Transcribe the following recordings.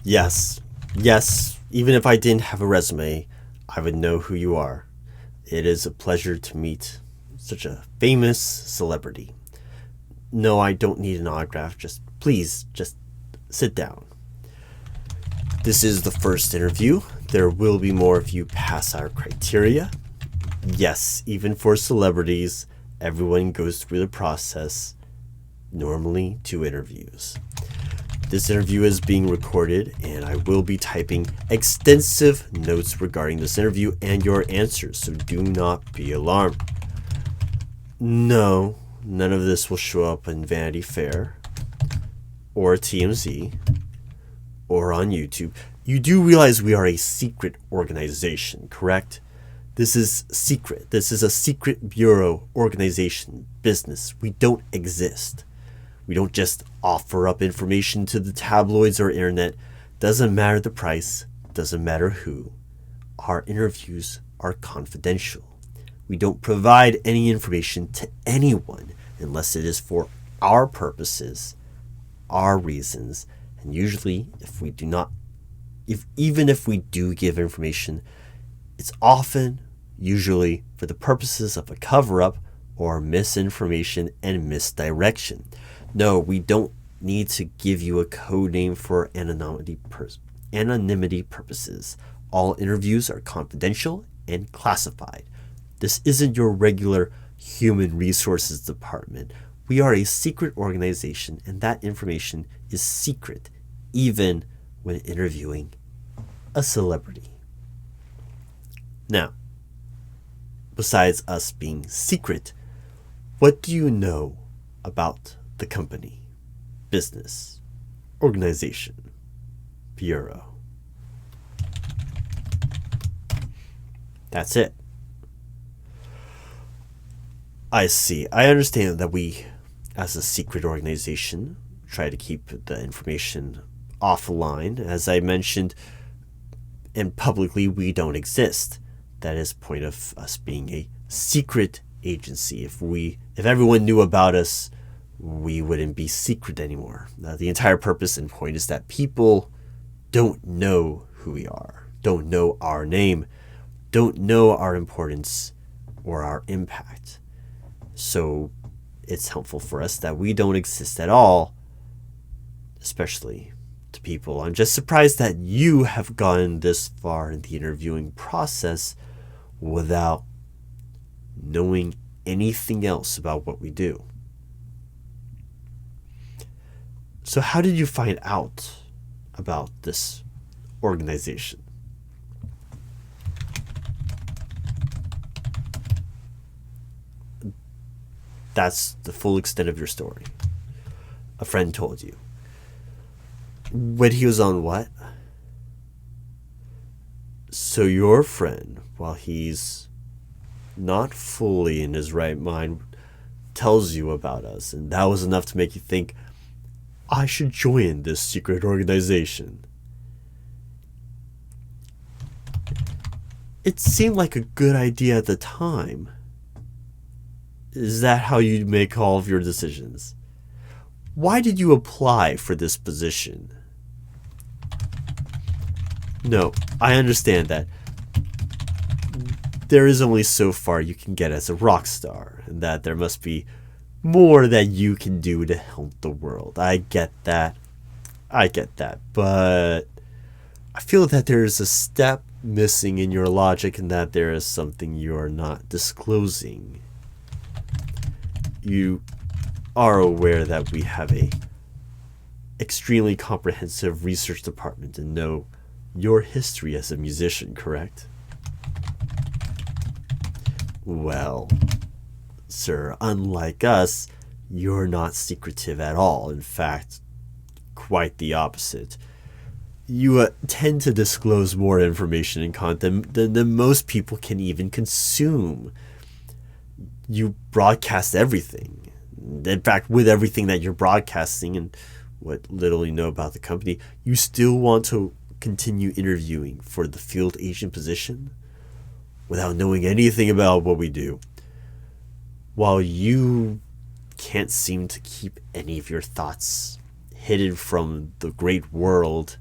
Yes, even if I didn't have a resume, I would know who you are. It is a pleasure to meet such a famous celebrity. No, I don't need an autograph. Just sit down. This is the first interview. There will be more if you pass our criteria. Yes, even for celebrities, everyone goes through the process, normally 2 interviews. This interview is being recorded, and I will be typing extensive notes regarding this interview and your answers, so do not be alarmed. No, none of this will show up in Vanity Fair, or TMZ, or on YouTube. You do realize we are a secret organization, correct? This is secret. This is a secret bureau organization business. We don't exist. We don't just offer up information to the tabloids or internet. Doesn't matter the price, doesn't matter who. Our interviews are confidential. We don't provide any information to anyone unless it is for our purposes, our reasons, and usually even if we do give information, it's usually for the purposes of a cover-up or misinformation and misdirection. No, we don't need to give you a code name for anonymity purposes. All interviews are confidential and classified. This isn't your regular human resources department. We are a secret organization, and that information is secret, even when interviewing a celebrity. Now, besides us being secret, what do you know about the company, business, organization, bureau? That's it. I see. I understand that we, as a secret organization, try to keep the information offline. As I mentioned, and publicly, we don't exist. That is the point of us being a secret agency. If everyone knew about us, we wouldn't be secret anymore. The entire purpose and point is that people don't know who we are, don't know our name, don't know our importance or our impact. So it's helpful for us that we don't exist at all, especially to people. I'm just surprised that you have gone this far in the interviewing process without knowing anything else about what we do. So how did you find out about this organization? That's the full extent of your story. A friend told you. When he was on what? So your friend, while he's not fully in his right mind, tells you about us, and that was enough to make you think, I should join this secret organization. It seemed like a good idea at the time. Is that how you make all of your decisions? Why did you apply for this position? No, I understand that. There is only so far you can get as a rock star, and that there must be more that you can do to help the world. I get that, but I feel that there is a step missing in your logic and that there is something you are not disclosing. You are aware that we have a extremely comprehensive research department and know your history as a musician, correct? Well, sir, unlike us, you're not secretive at all. In fact, quite the opposite. You tend to disclose more information and content than most people can even consume. You broadcast everything. In fact, with everything that you're broadcasting and what little you know about the company, you still want to continue interviewing for the field agent position without knowing anything about what we do. While you can't seem to keep any of your thoughts hidden from the great world,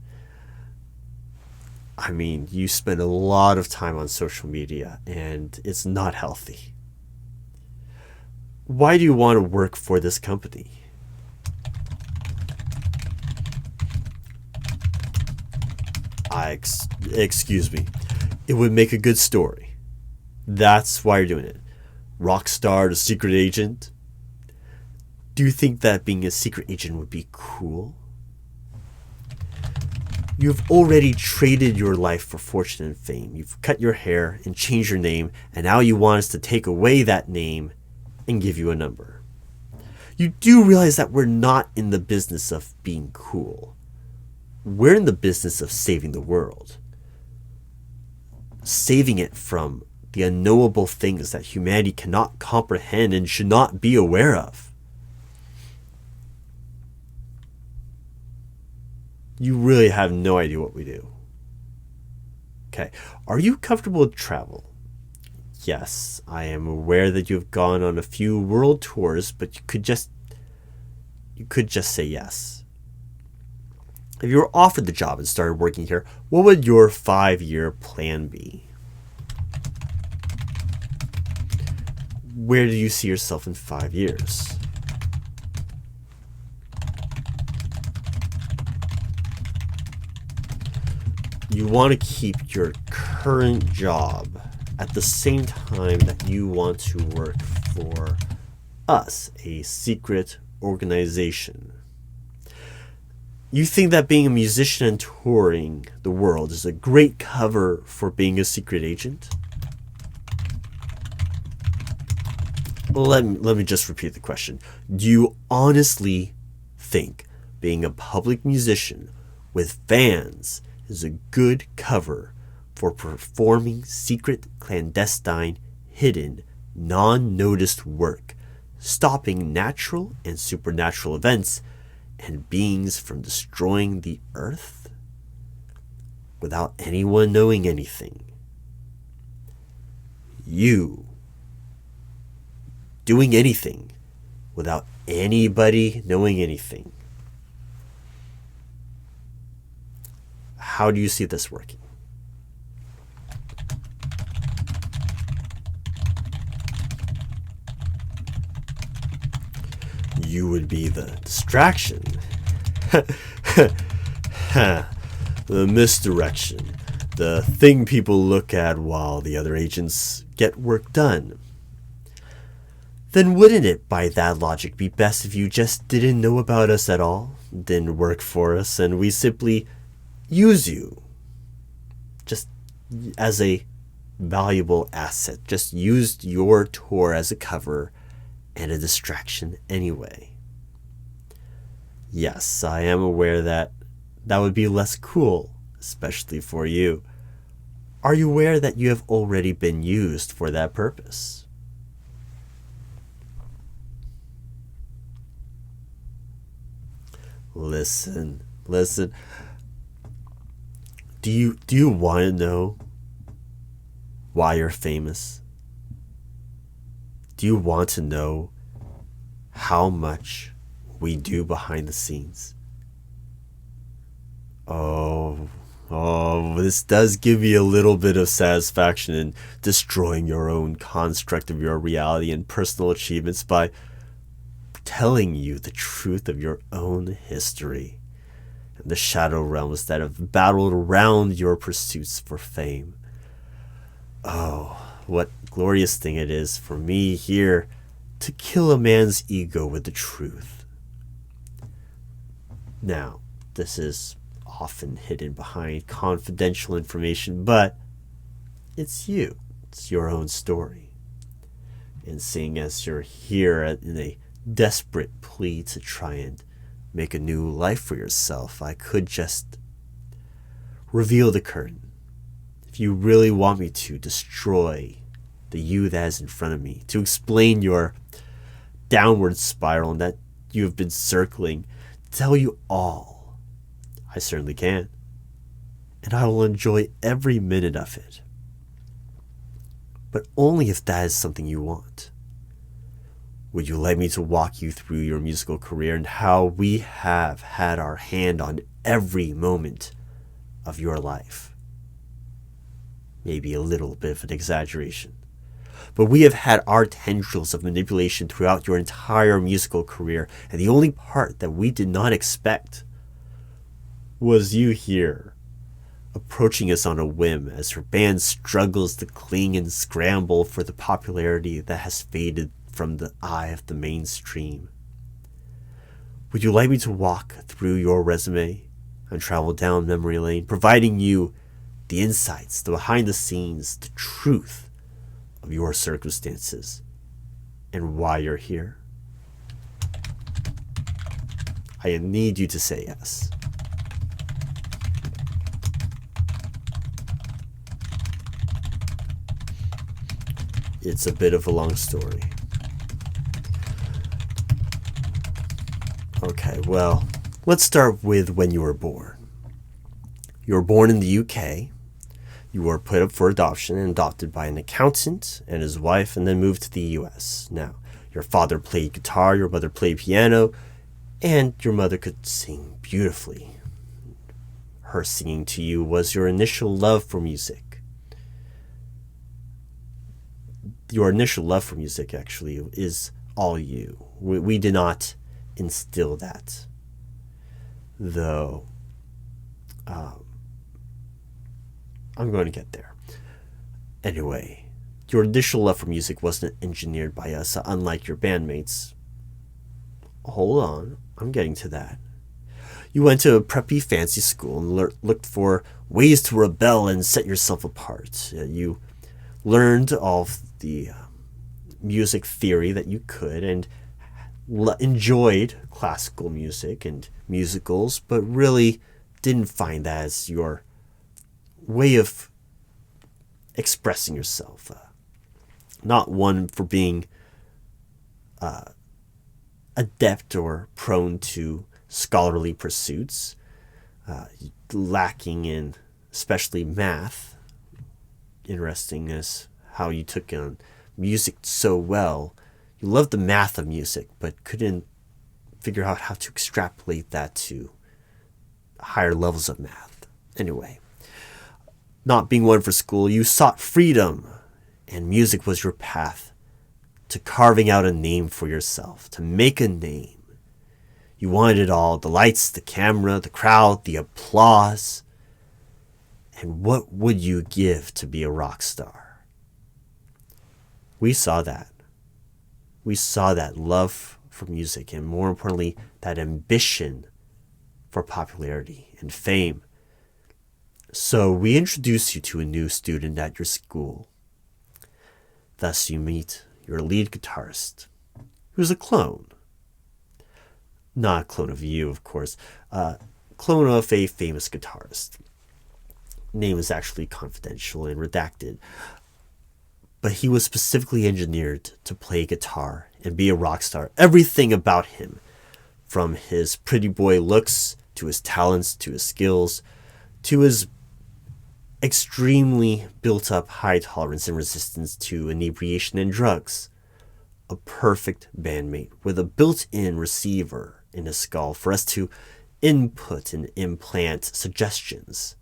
I mean, you spend a lot of time on social media, and it's not healthy. Why do you want to work for this company? Excuse me. It would make a good story. That's why you're doing it. Rockstar, the secret agent. Do you think that being a secret agent would be cool? You've already traded your life for fortune and fame. You've cut your hair and changed your name, and now you want us to take away that name and give you a number. You do realize that we're not in the business of being cool. We're in the business of saving the world. Saving it from the unknowable things that humanity cannot comprehend and should not be aware of. You really have no idea what we do. Okay, are you comfortable with travel? Yes, I am aware that you've gone on a few world tours, but you could just say yes. If you were offered the job and started working here, what would your 5-year plan be? Where do you see yourself in 5 years? You want to keep your current job at the same time that you want to work for us, a secret organization. You think that being a musician and touring the world is a great cover for being a secret agent? Let me just repeat the question. Do you honestly think being a public musician with fans is a good cover for performing secret, clandestine, hidden, non-noticed work, stopping natural and supernatural events and beings from destroying the earth without anyone knowing anything? You doing anything without anybody knowing anything. How do you see this working? You would be the distraction. The misdirection. The thing people look at while the other agents get work done. Then wouldn't it, by that logic, be best if you just didn't know about us at all, didn't work for us, and we simply use you just as a valuable asset, just used your tour as a cover and a distraction anyway? Yes, I am aware that that would be less cool, especially for you. Are you aware that you have already been used for that purpose? Listen. Do you want to know why you're famous? Do you want to know how much we do behind the scenes? Oh, this does give you a little bit of satisfaction in destroying your own construct of your reality and personal achievements by telling you the truth of your own history and the shadow realms that have battled around your pursuits for fame. Oh, what glorious thing it is for me here to kill a man's ego with the truth. Now, this is often hidden behind confidential information, but it's you. It's your own story. And seeing as you're here in a desperate plea to try and make a new life for yourself, I could just reveal the curtain. If you really want me to destroy the you that is in front of me, to explain your downward spiral and that you have been circling, tell you all, I certainly can. And I will enjoy every minute of it. But only if that is something you want. Would you like me to walk you through your musical career and how we have had our hand on every moment of your life? maybe a little bit of an exaggeration. But we have had our tendrils of manipulation throughout your entire musical career, and the only part that we did not expect was you here, approaching us on a whim as your band struggles to cling and scramble for the popularity that has faded from the eye of the mainstream. Would you like me to walk through your resume and travel down memory lane, providing you the insights, the behind the scenes, the truth of your circumstances and why you're here? I need you to say yes. It's a bit of a long story. Okay, well, let's start with when you were born. You were born in the UK. You were put up for adoption and adopted by an accountant and his wife, and then moved to the US. Now, your father played guitar, your mother played piano, and your mother could sing beautifully. Her singing to you was your initial love for music. Your initial love for music, actually, is all you. We did not instill that, though. I'm going to get there. Anyway, your initial love for music wasn't engineered by us, unlike your bandmates. Hold on, I'm getting to that. You went to a preppy fancy school and looked for ways to rebel and set yourself apart. You learned all of the music theory that you could and enjoyed classical music and musicals, but really didn't find that as your way of expressing yourself. Not one for being adept or prone to scholarly pursuits, lacking in especially math. Interesting as how you took on music so well. You loved the math of music, but couldn't figure out how to extrapolate that to higher levels of math. Anyway, not being one for school, you sought freedom, and music was your path to carving out a name for yourself, to make a name. You wanted it all: the lights, the camera, the crowd, the applause. And what would you give to be a rock star? We saw that. We saw that love for music, and more importantly, that ambition for popularity and fame. So we introduce you to a new student at your school. Thus you meet your lead guitarist, who's a clone. Not a clone of you, of course. Clone of a famous guitarist. Name is actually confidential and redacted. But he was specifically engineered to play guitar and be a rock star. Everything about him, from his pretty boy looks, to his talents, to his skills, to his extremely built up high tolerance and resistance to inebriation and drugs. A perfect bandmate with a built-in receiver in his skull for us to input and implant suggestions.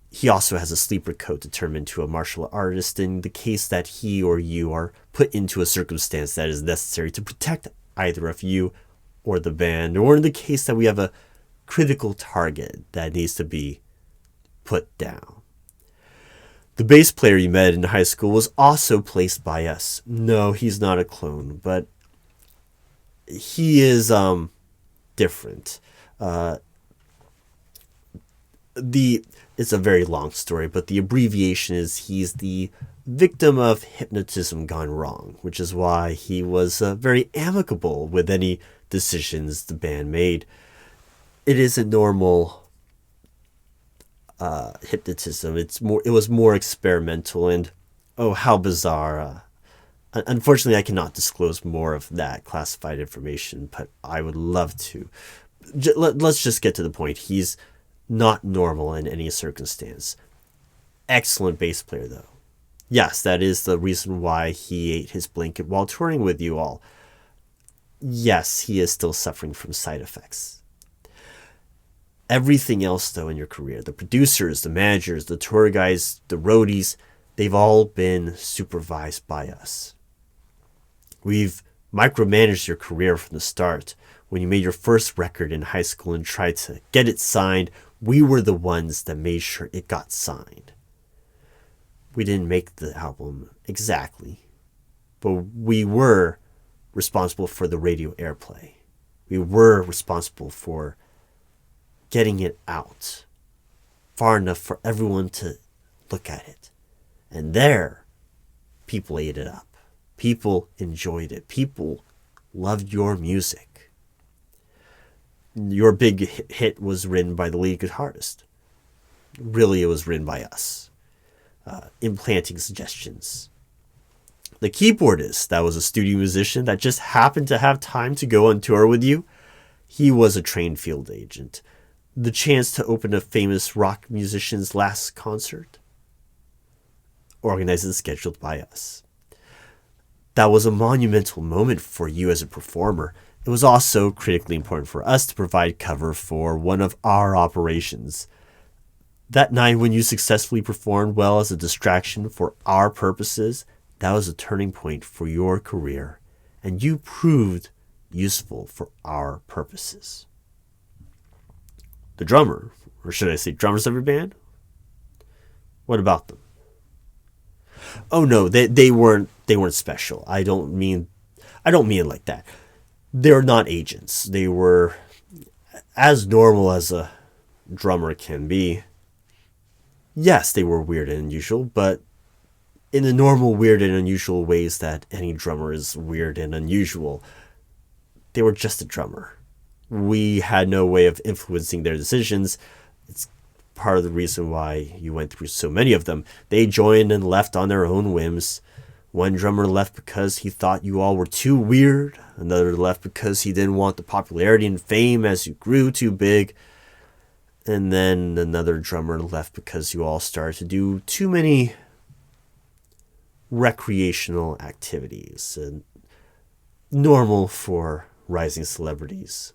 He also has a sleeper code to turn into a martial artist in the case that he or you are put into a circumstance that is necessary to protect either of you or the band, or in the case that we have a critical target that needs to be put down. The bass player you met in high school was also placed by us. No, he's not a clone, but he is different. It's a very long story, but the abbreviation is he's the victim of hypnotism gone wrong, which is why he was very amicable with any decisions the band made. It isn't normal hypnotism. It was more experimental, and oh, how bizarre. Unfortunately, I cannot disclose more of that classified information, but I would love to. Let's just get to the point. He's not normal in any circumstance. Excellent bass player, though. Yes, that is the reason why he ate his blanket while touring with you all. Yes, he is still suffering from side effects. Everything else, though, in your career, the producers, the managers, the tour guides, the roadies, they've all been supervised by us. We've micromanaged your career from the start. When you made your first record in high school and tried to get it signed, we were the ones that made sure it got signed. We didn't make the album exactly, but we were responsible for the radio airplay. We were responsible for getting it out far enough for everyone to look at it. And there, people ate it up. People enjoyed it. People loved your music. Your big hit was written by the lead guitarist. Really, it was written by us. Implanting suggestions. The keyboardist, that was a studio musician that just happened to have time to go on tour with you, he was a trained field agent. The chance to open a famous rock musician's last concert, organized and scheduled by us. That was a monumental moment for you as a performer. It was also critically important for us to provide cover for one of our operations. That night when you successfully performed well as a distraction for our purposes, that was a turning point for your career, and you proved useful for our purposes. The drummer, or should I say drummers of your band? What about them? Oh no, they weren't special. I don't mean it like that. They're not agents. They were as normal as a drummer can be. Yes, they were weird and unusual, but in the normal weird and unusual ways that any drummer is weird and unusual. They were just a drummer. We had no way of influencing their decisions. It's part of the reason why you went through so many of them. They joined and left on their own whims. One drummer left because he thought you all were too weird. Another left because he didn't want the popularity and fame as you grew too big. And then another drummer left because you all started to do too many recreational activities. And normal for rising celebrities.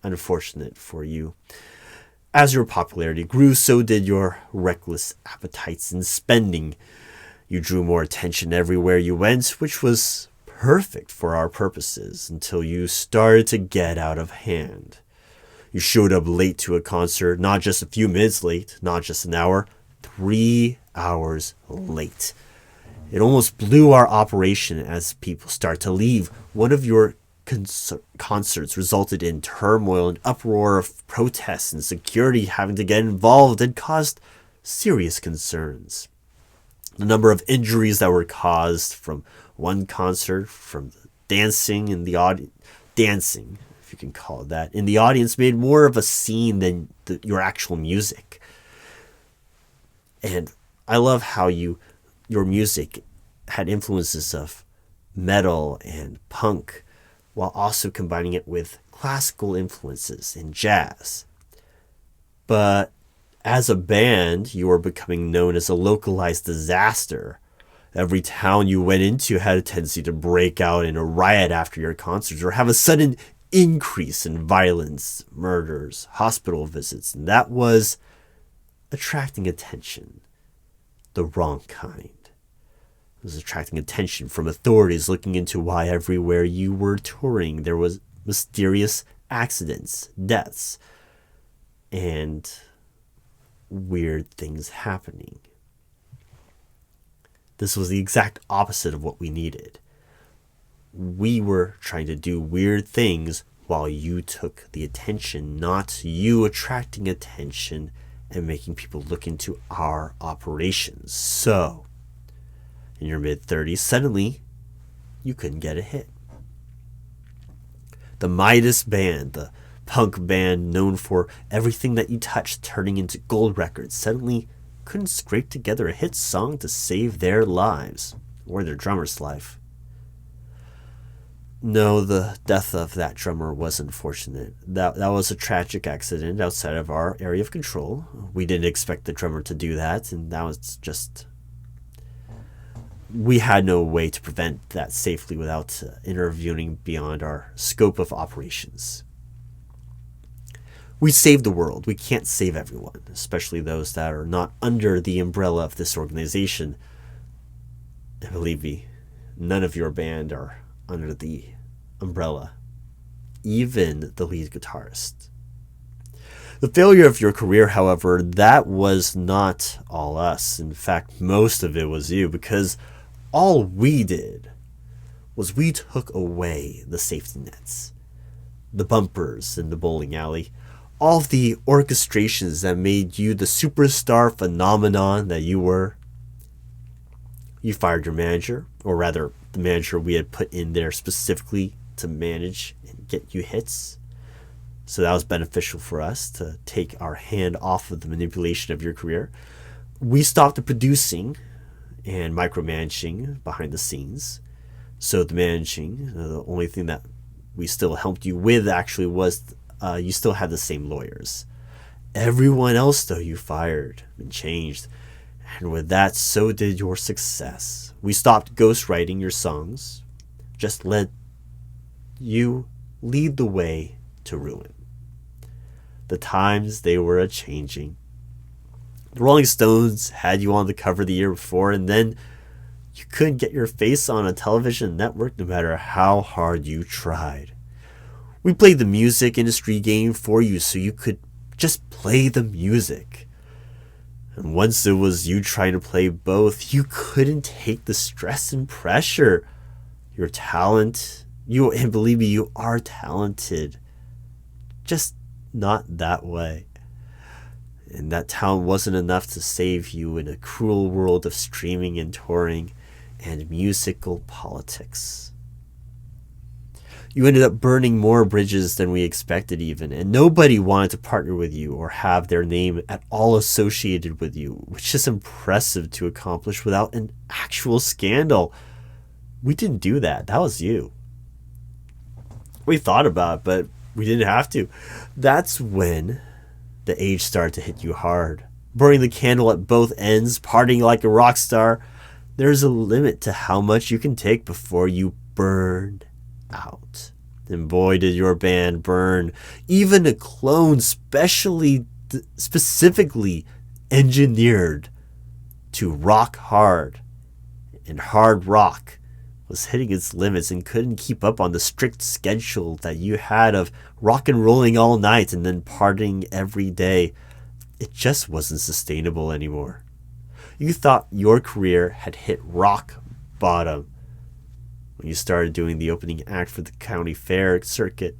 Unfortunate for you. As your popularity grew, so did your reckless appetites in spending. You drew more attention everywhere you went, which was perfect for our purposes until you started to get out of hand. You showed up late to a concert, not just a few minutes late, not just an hour, 3 hours late. It almost blew our operation as people start to leave. One of your concerts resulted in turmoil and uproar of protests and security having to get involved and caused serious concerns. The number of injuries that were caused from one concert, from the dancing in the audience, dancing, if you can call it that, in the audience made more of a scene than your actual music. And I love how your music had influences of metal and punk, while also combining it with classical influences and jazz. But as a band, you were becoming known as a localized disaster. Every town you went into had a tendency to break out in a riot after your concerts or have a sudden increase in violence, murders, hospital visits, and that was attracting attention. The wrong kind. It was attracting attention from authorities looking into why everywhere you were touring there was mysterious accidents, deaths, and weird things happening. This was the exact opposite of what we needed. We were trying to do weird things while you took the attention, not you attracting attention and making people look into our operations. So, in your mid-30s, suddenly, you couldn't get a hit. The Midas Band, the punk band known for everything that you touched turning into gold records, suddenly couldn't scrape together a hit song to save their lives, or their drummer's life. No, the death of that drummer was unfortunate. That was a tragic accident outside of our area of control. We didn't expect the drummer to do that, and that was just... We had no way to prevent that safely without intervening beyond our scope of operations. We save the world. We can't save everyone, especially those that are not under the umbrella of this organization. And believe me, none of your band are under the umbrella, even the lead guitarist. The failure of your career, however, that was not all us. In fact, most of it was you, because all we did was we took away the safety nets, the bumpers in the bowling alley, all of the orchestrations that made you the superstar phenomenon that you were. You fired your manager, or rather, the manager we had put in there specifically to manage and get you hits. So that was beneficial for us to take our hand off of the manipulation of your career. We stopped the producing and micromanaging behind the scenes. So the managing, the only thing that we still helped you with actually was you still had the same lawyers. Everyone else, though, you fired and changed. And with that, so did your success. We stopped ghostwriting your songs. Just let you lead the way to ruin. The times, they were a-changing. The Rolling Stones had you on the cover the year before, and then you couldn't get your face on a television network no matter how hard you tried. We played the music industry game for you so you could just play the music. And once it was you trying to play both, you couldn't take the stress and pressure. Your talent, and believe me, you are talented. Just not that way. And that talent wasn't enough to save you in a cruel world of streaming and touring and musical politics. You ended up burning more bridges than we expected even, and nobody wanted to partner with you or have their name at all associated with you, which is impressive to accomplish without an actual scandal. We didn't do that. That was you. We thought about it, but we didn't have to. That's when the age started to hit you hard. Burning the candle at both ends, partying like a rock star. There's a limit to how much you can take before you burn out. And boy, did your band burn. Even a clone specifically engineered to rock hard and hard rock was hitting its limits and couldn't keep up on the strict schedule that you had of rock and rolling all night and then partying every day. It just wasn't sustainable anymore. You thought your career had hit rock bottom when you started doing the opening act for the county fair circuit.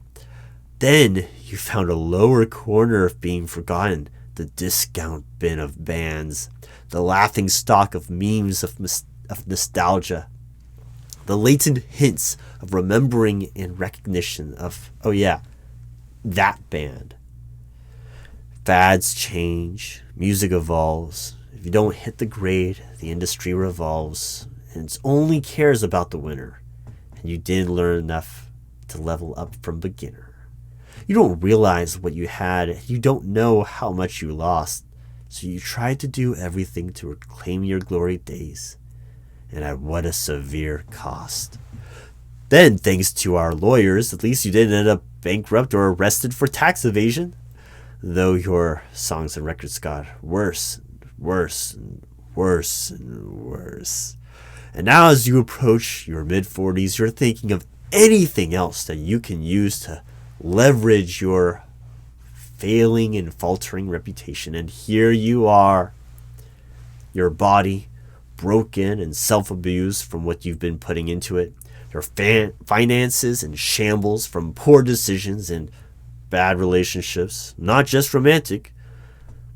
Then you found a lower corner of being forgotten, the discount bin of bands, the laughing stock of memes of nostalgia, the latent hints of remembering and recognition of, oh yeah, that band. Fads change, music evolves. If you don't hit the grade, the industry revolves, and it only cares about the winner. And you didn't learn enough to level up from beginner. You don't realize what you had. You don't know how much you lost. So you tried to do everything to reclaim your glory days. And at what a severe cost. Then, thanks to our lawyers, at least you didn't end up bankrupt or arrested for tax evasion. Though your songs and records got worse, worse, and worse, and worse. And now as you approach your mid-40s, you're thinking of anything else that you can use to leverage your failing and faltering reputation. And here you are, your body broken and self-abused from what you've been putting into it. Your finances in shambles from poor decisions and bad relationships, not just romantic,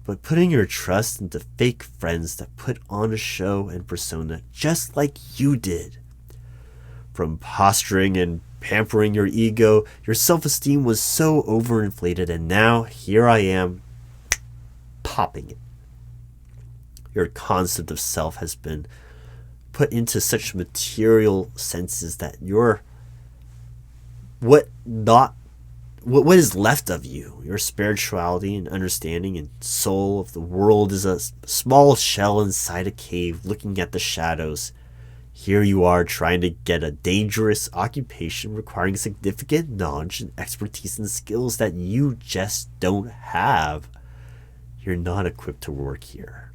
but putting your trust into fake friends that put on a show and persona just like you did. From posturing and pampering your ego, your self-esteem was so overinflated, and now here I am, popping it. Your concept of self has been put into such material senses that what is left of you, your spirituality and understanding and soul of the world, is a small shell inside a cave looking at the shadows. Here you are trying to get a dangerous occupation requiring significant knowledge and expertise and skills that you just don't have. You're not equipped to work here.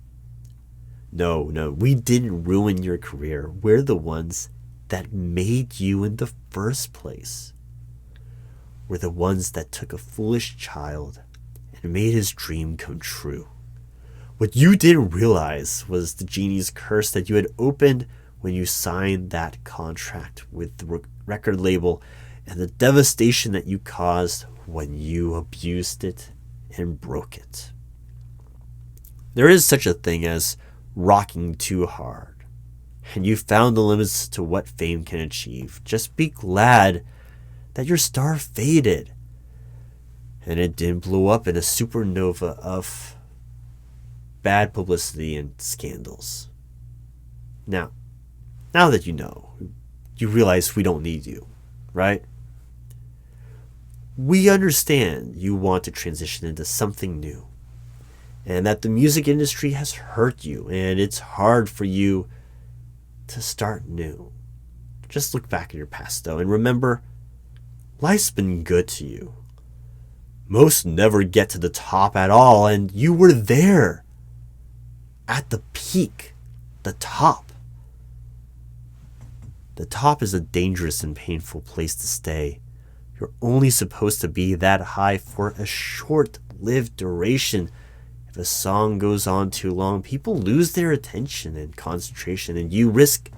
No, we didn't ruin your career. We're the ones that made you in the first place. We're the ones that took a foolish child and made his dream come true. What you didn't realize was the genie's curse that you had opened when you signed that contract with the record label, and the devastation that you caused when you abused it and broke it. There is such a thing as rocking too hard, and you found the limits to what fame can achieve. Just be glad that your star faded and it didn't blow up in a supernova of bad publicity and scandals. Now that you know, you realize we don't need you, right? We understand you want to transition into something new, and that the music industry has hurt you, and it's hard for you to start new. Just look back at your past, though, and remember, life's been good to you. Most never get to the top at all, and you were there at the peak, the top. The top is a dangerous and painful place to stay. You're only supposed to be that high for a short-lived duration. If a song goes on too long, people lose their attention and concentration, and you risk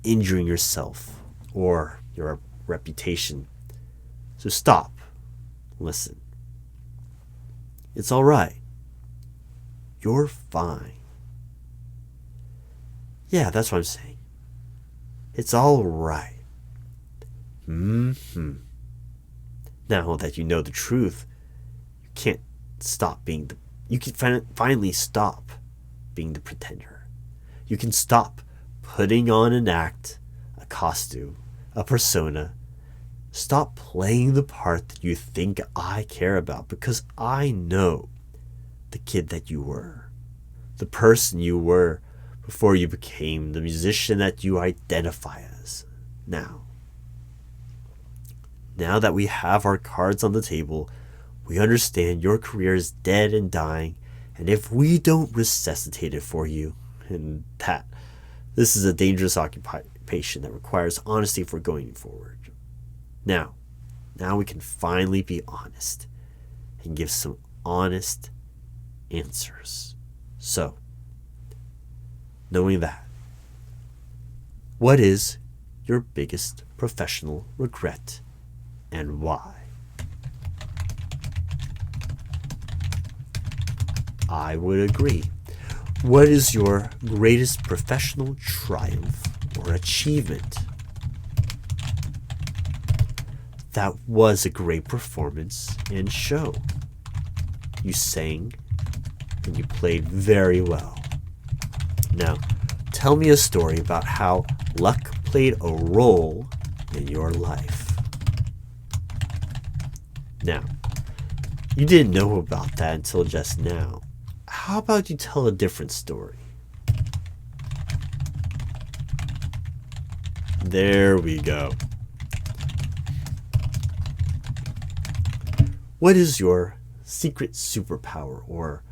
injuring yourself or your reputation. So stop. Listen. It's all right. You're fine. Yeah, that's what I'm saying. It's all right. Now that you know the truth, you can't stop being the... You can finally stop being the pretender. You can stop putting on an act, a costume, a persona. Stop playing the part that you think I care about, because I know the kid that you were, the person you were before you became the musician that you identify as now. Now that we have our cards on the table, we understand your career is dead and dying, and if we don't resuscitate it for you, and that this is a dangerous occupation that requires honesty for going forward. Now we can finally be honest and give some honest answers. So, knowing that, what is your biggest professional regret and why? I would agree. What is your greatest professional triumph or achievement? That was a great performance and show. You sang and you played very well. Now, tell me a story about how luck played a role in your life. Now, you didn't know about that until just now. How about you tell a different story? There we go. What is your secret superpower or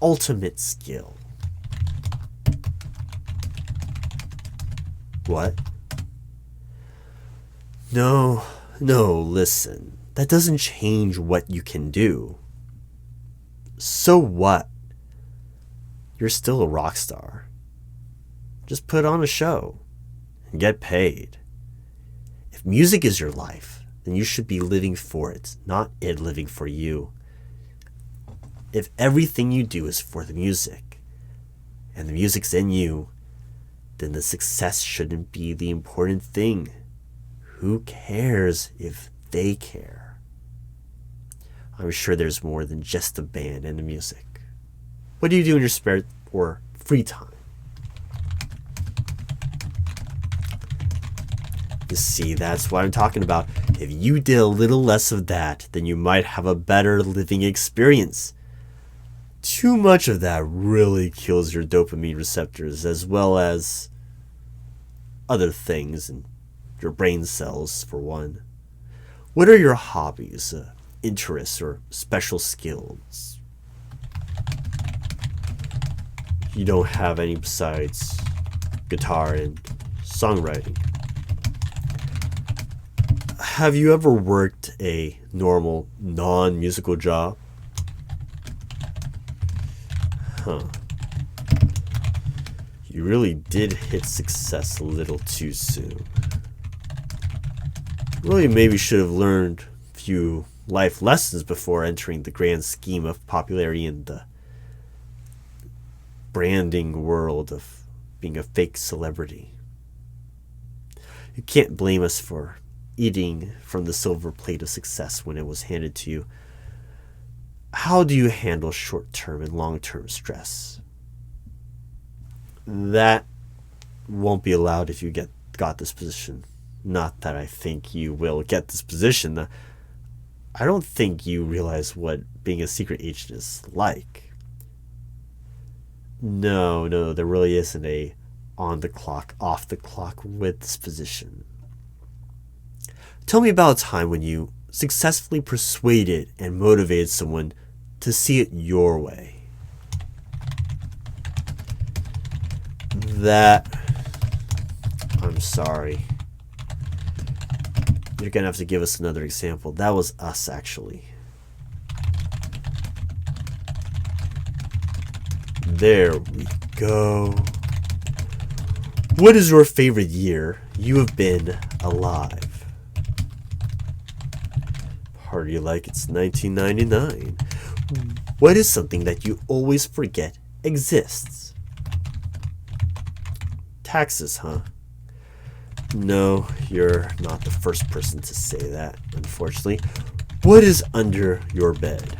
ultimate skill? What? No, listen. That doesn't change what you can do. So what? You're still a rock star. Just put on a show and get paid. If music is your life, then you should be living for it, not it living for you. If everything you do is for the music, and the music's in you, then the success shouldn't be the important thing. Who cares if they care? I'm sure there's more than just the band and the music. What do you do in your spare or free time? You see, that's what I'm talking about. If you did a little less of that, then you might have a better living experience. Too much of that really kills your dopamine receptors, as well as other things and your brain cells, for one. What are your hobbies, interests, or special skills? You don't have any besides guitar and songwriting. Have you ever worked a normal, non-musical job? Huh. You really did hit success a little too soon. Really maybe should have learned a few life lessons before entering the grand scheme of popularity in the branding world of being a fake celebrity. You can't blame us for eating from the silver plate of success when it was handed to you. How do you handle short-term and long-term stress? That won't be allowed if you got this position. Not that I think you will get this position. I don't think you realize what being a secret agent is like. No, there really isn't a on the clock, off the clock with this position. Tell me about a time when you successfully persuaded and motivated someone to see it your way. I'm sorry. You're gonna have to give us another example. That was us, actually. There we go. What is your favorite year you have been alive? Party like it's 1999. What is something that you always forget exists? Taxes, huh? No, you're not the first person to say that, unfortunately. What is under your bed?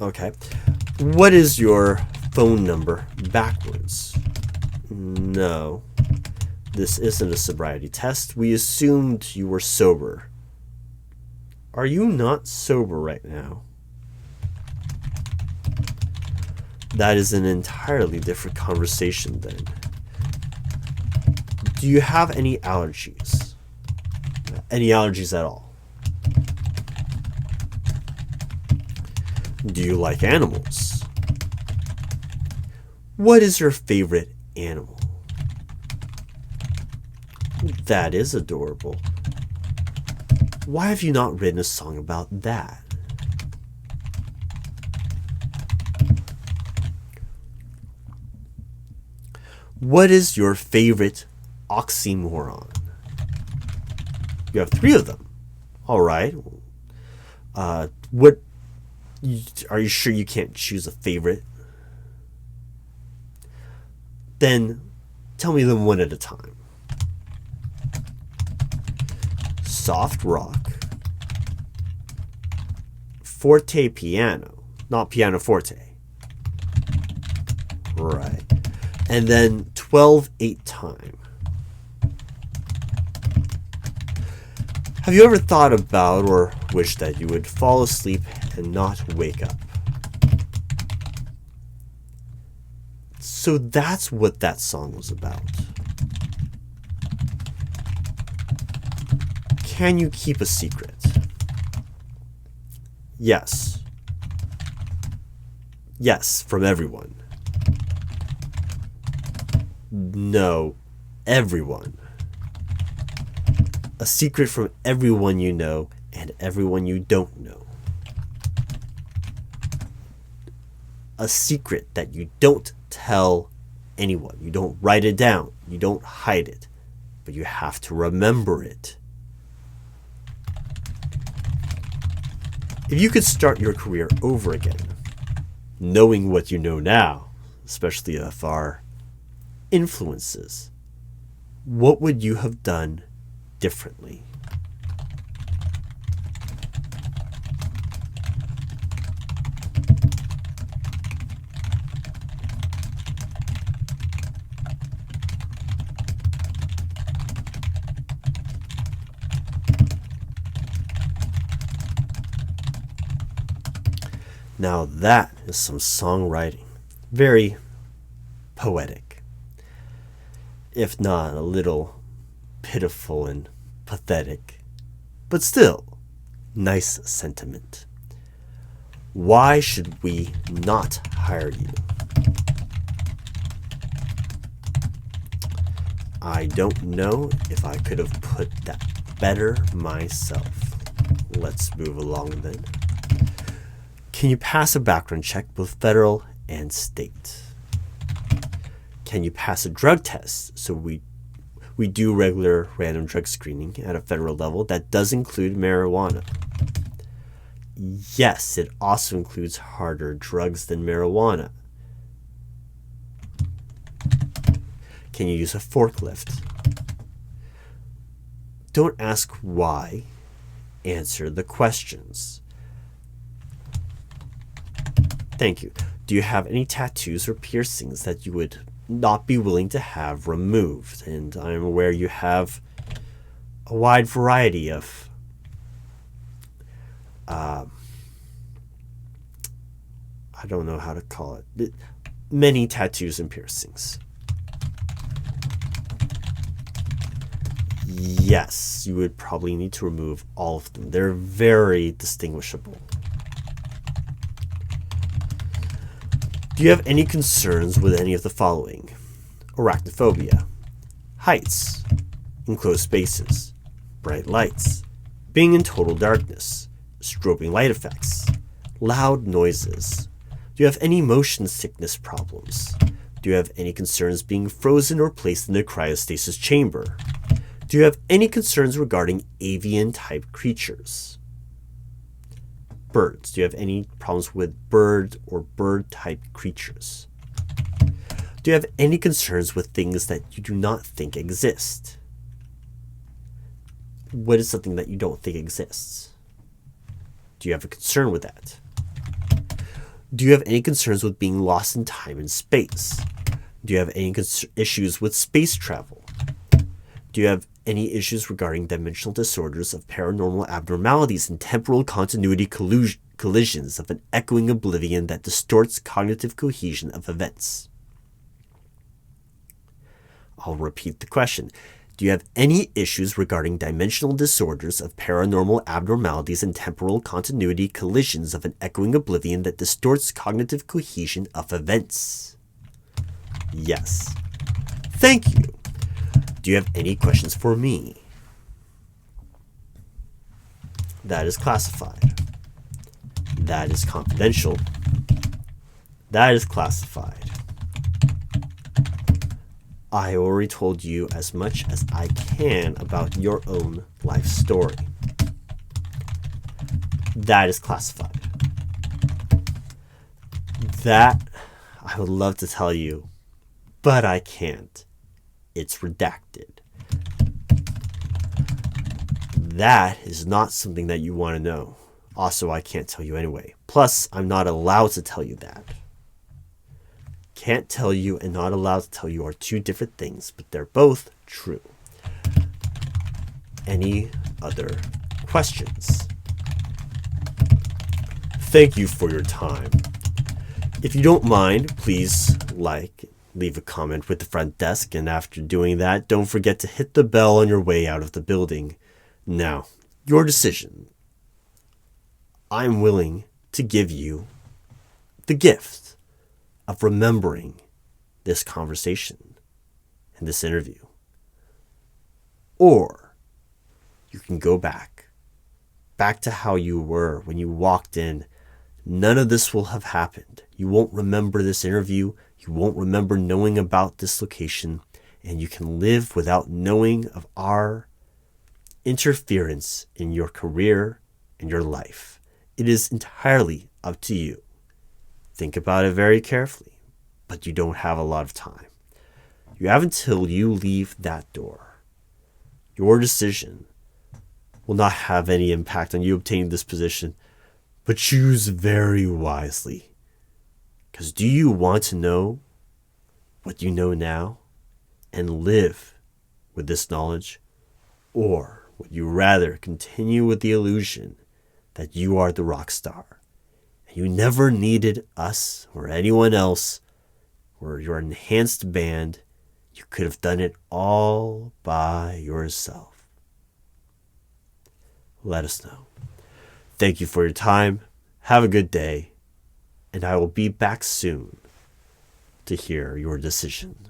Okay. What is your phone number backwards? No. This isn't a sobriety test. We assumed you were sober. Are you not sober right now? That is an entirely different conversation then. Do you have any allergies? Any allergies at all? Do you like animals? What is your favorite animal? That is adorable. Why have you not written a song about that? What is your favorite oxymoron? You have 3 of them. All right. What? Are you sure you can't choose a favorite? Then tell me them one at a time. Soft rock. Forte piano. Not piano forte. Right. And then 12/8 time. Have you ever thought about or wished that you would fall asleep and not wake up? So that's what that song was about. Can you keep a secret? Yes. Yes, from everyone. No, everyone. A secret from everyone you know and everyone you don't know. A secret that you don't tell anyone. You don't write it down. You don't hide it. But you have to remember it. If you could start your career over again, knowing what you know now, especially of our influences, what would you have done differently? Now that is some songwriting. Very poetic, if not a little pitiful and pathetic, but still nice sentiment. Why should we not hire you? I don't know if I could have put that better myself. Let's move along then. Can you pass a background check, both federal and state? Can you pass a drug test? So we do regular random drug screening at a federal level that does include marijuana. Yes, it also includes harder drugs than marijuana. Can you use a forklift? Don't ask why. Answer the questions. Thank you. Do you have any tattoos or piercings that you would not be willing to have removed? And I'm aware you have a wide variety of I don't know how to call it. Many tattoos and piercings. Yes, you would probably need to remove all of them. They're very distinguishable. Do you have any concerns with any of the following? Arachnophobia, heights, enclosed spaces, bright lights, being in total darkness, strobing light effects, loud noises. Do you have any motion sickness problems? Do you have any concerns being frozen or placed in a cryostasis chamber? Do you have any concerns regarding avian-type creatures? Birds. Do you have any problems with bird or bird-type creatures? Do you have any concerns with things that you do not think exist? What is something that you don't think exists? Do you have a concern with that? Do you have any concerns with being lost in time and space? Do you have any issues with space travel? Do you have any issues regarding dimensional disorders of paranormal abnormalities and temporal continuity collisions of an echoing oblivion that distorts cognitive cohesion of events? I'll repeat the question. Do you have any issues regarding dimensional disorders of paranormal abnormalities and temporal continuity collisions of an echoing oblivion that distorts cognitive cohesion of events? Yes. Thank you. Do you have any questions for me? That is classified. That is confidential. That is classified. I already told you as much as I can about your own life story. That is classified. That I would love to tell you, but I can't. It's redacted. That is not something that you want to know. Also, I can't tell you anyway. Plus, I'm not allowed to tell you that. Can't tell you and not allowed to tell you are two different things, but they're both true. Any other questions? Thank you for your time. If you don't mind, please leave a comment with the front desk, and after doing that, don't forget to hit the bell on your way out of the building. Now, your decision. I'm willing to give you the gift of remembering this conversation and this interview. Or you can go back to how you were when you walked in. None of this will have happened. You won't remember this interview. You won't remember knowing about this location, and you can live without knowing of our interference in your career and your life. It is entirely up to you. Think about it very carefully, but you don't have a lot of time. You have until you leave that door. Your decision will not have any impact on you obtaining this position, but choose very wisely. Because do you want to know what you know now and live with this knowledge? Or would you rather continue with the illusion that you are the rock star and you never needed us or anyone else or your enhanced band, you could have done it all by yourself? Let us know. Thank you for your time. Have a good day, and I will be back soon to hear your decision.